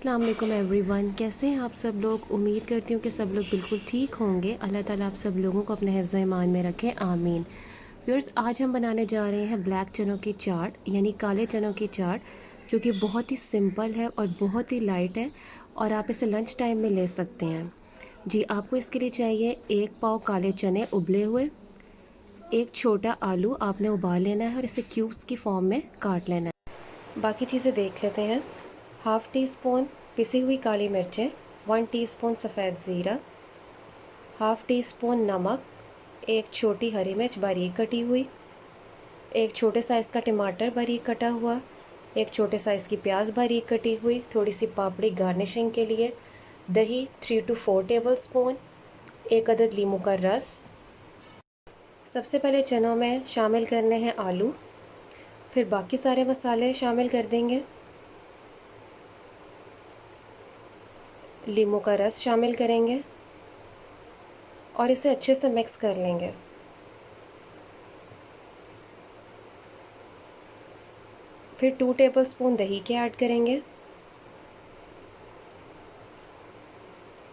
अस्सलाम वालेकुम एवरीवन। कैसे हैं आप सब लोग? उम्मीद करती हूँ कि सब लोग बिल्कुल ठीक होंगे। अल्लाह ताला आप सब लोगों को अपने हिफ्ज़ ईमान में रखें, आमीन। व्यूअर्स, आज हम बनाने जा रहे हैं ब्लैक चनों की चाट, यानी काले चनों की चाट, जो कि बहुत ही सिंपल है और बहुत ही लाइट है और आप इसे लंच टाइम में ले सकते हैं। जी, आपको इसके लिए चाहिए 1 पाव काले चने उबले हुए, एक छोटा आलू आपने उबाल लेना है और इसे क्यूब्स की फॉर्म में काट लेना है। बाकी चीज़ें देख लेते हैं। हाफ़ टी स्पून पिसी हुई काली मिर्चें, 1 टीस्पून सफ़ेद ज़ीरा, हाफ़ टी स्पून नमक, एक छोटी हरी मिर्च बारीक कटी हुई, एक छोटे साइज़ का टमाटर बारीक कटा हुआ, एक छोटे साइज़ की प्याज बारीक कटी हुई, थोड़ी सी पापड़ी गार्निशिंग के लिए, दही 3 to 4 टेबल स्पून, एक अदद लीमू का रस। सबसे पहले चनों में शामिल करने हैं आलू, फिर बाकी सारे मसाले शामिल कर देंगे। लीमू का रस शामिल करेंगे और इसे अच्छे से मिक्स कर लेंगे। फिर 2 टेबलस्पून दही के ऐड करेंगे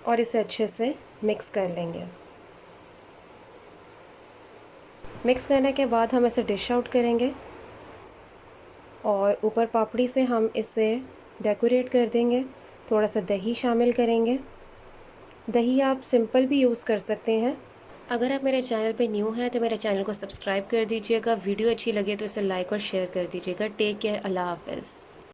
और इसे अच्छे से मिक्स कर लेंगे। मिक्स करने के बाद हम इसे डिश आउट करेंगे और ऊपर पापड़ी से हम इसे डेकोरेट कर देंगे। थोड़ा सा दही शामिल करेंगे। दही आप सिंपल भी यूज़ कर सकते हैं। अगर आप मेरे चैनल पे न्यू हैं तो मेरे चैनल को सब्सक्राइब कर दीजिएगा। वीडियो अच्छी लगे तो इसे लाइक और शेयर कर दीजिएगा। टेक केयर, अल्लाह हाफ़िज़।